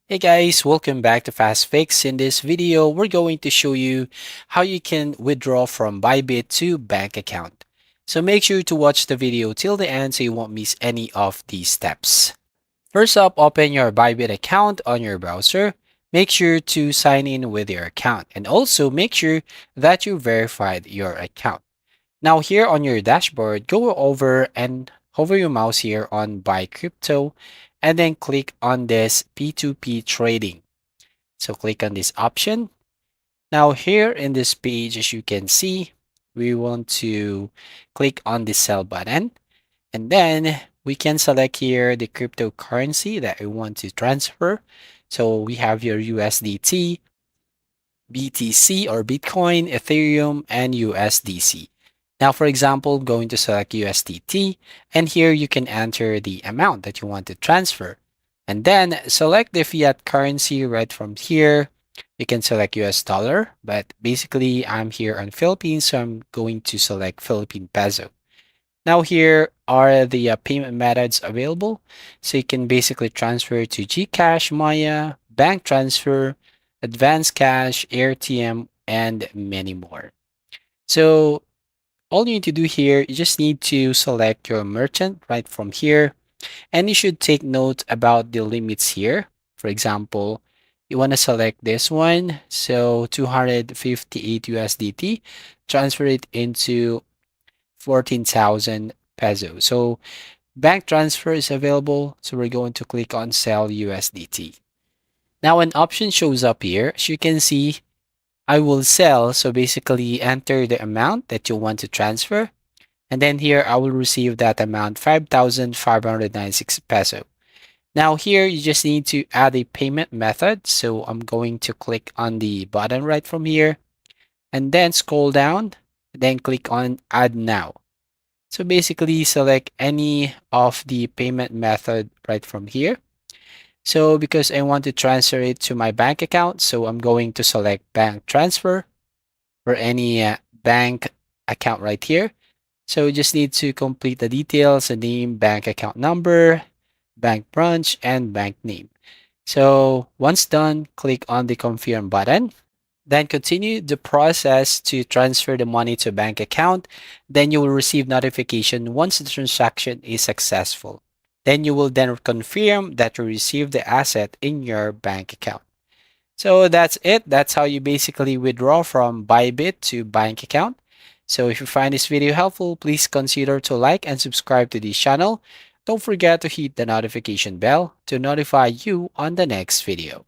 Hey guys, welcome back to Fast Fix. In this video, we're going to show you how you can withdraw from BYBIT to bank account. So make sure to watch the video till the end so you won't miss any of these steps. First up, open your BYBIT account on your browser. Make sure to sign in with your account and also make sure that you verified your account. Now here on your dashboard, go over and hover your mouse here on Buy Crypto and then click on this P2P trading. So click on this option. Now here in this page, as you can see, we want to click on the sell button and then we can select here the cryptocurrency that we want to transfer. So we have your USDT, BTC or Bitcoin, Ethereum, and USDC. Now, for example, going to select USDT, and here you can enter the amount that you want to transfer. And then select the fiat currency right from here. You can select US dollar, but basically I'm here on Philippines, so I'm going to select Philippine peso. Now here are the payment methods available. So you can basically transfer to GCash, Maya, bank transfer, advanced cash, AirTM, and many more. So all you need to do here, you just need to select your merchant right from here. And you should take note about the limits here. For example, you want to select this one. So 258 USDT, transfer it into 14,000 pesos. So bank transfer is available. So we're going to click on sell USDT. Now an option shows up here. As you can see, I will sell. So basically enter the amount that you want to transfer. And then here I will receive that amount, 5,596 peso. Now here you just need to add a payment method. So I'm going to click on the button right from here and then scroll down, then click on add now. So basically select any of the payment method right from here. So because I want to transfer it to my bank account, so I'm going to select bank transfer or any bank account right here. So you just need to complete the details, the name, bank account number, bank branch, and bank name. So once done, click on the confirm button. Then continue the process to transfer the money to bank account. Then you will receive notification once the transaction is successful. Then you will then confirm that you received the asset in your bank account. So that's it. That's how you basically withdraw from BYBIT to bank account. So if you find this video helpful, please consider to like and subscribe to this channel. Don't forget to hit the notification bell to notify you on the next video.